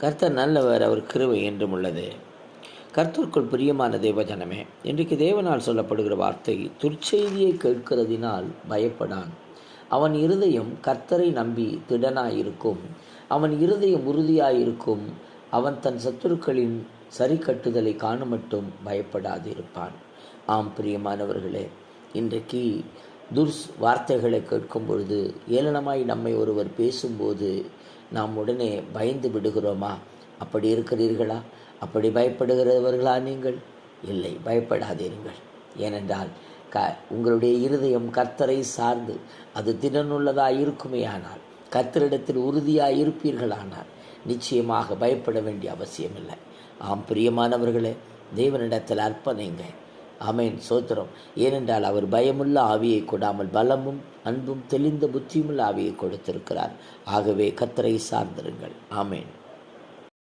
கர்த்தர் நல்லவர், அவர் கிருபை என்றும் உள்ளது. கர்த்தருக்குள் பிரியமான தேவஜனமே, இன்றைக்கு தேவனால் சொல்லப்படுகிற வார்த்தை, துர்ச்செய்தியை கேட்கிறதினால் பயப்படான். அவன் இருதயம் கர்த்தரை நம்பி திடனாயிருக்கும். அவன் இருதயம் உறுதியாயிருக்கும். அவன் தன் சத்துருக்களின் சரி கட்டுதலை காணுமட்டும் பயப்படாதிருப்பான். ஆம் பிரியமானவர்களே, இன்றைக்கு வார்த்தைகளை கேட்கும் பொழுது, ஏளனமாய் நம்மை ஒருவர் பேசும்போது நாம் உடனே பயந்து விடுகிறோமா? அப்படி இருக்கிறீர்களா? அப்படி பயப்படுகிறவர்களா நீங்கள்? இல்லை, பயப்படாதீர்கள். ஏனென்றால் உங்களுடைய இருதயம் கர்த்தரை சார்ந்து அது திடனுள்ளதாக இருக்குமேயானால், கர்த்தரிடத்தில் உறுதியாக இருப்பீர்களானால் நிச்சயமாக பயப்பட வேண்டிய அவசியமில்லை. ஆம் பிரியமானவர்களே, தேவனிடத்தில் அர்ப்பணிங்க. ஆமேன், சோத்திரம். ஏனென்றால் அவர் பயமுள்ள ஆவியை கொடாமல் பலமும் அன்பும் தெளிந்த புத்தியுமுள்ள ஆவியை கொடுத்திருக்கிறார். ஆகவே கர்த்தரை சார்ந்திருங்கள். ஆமேன்.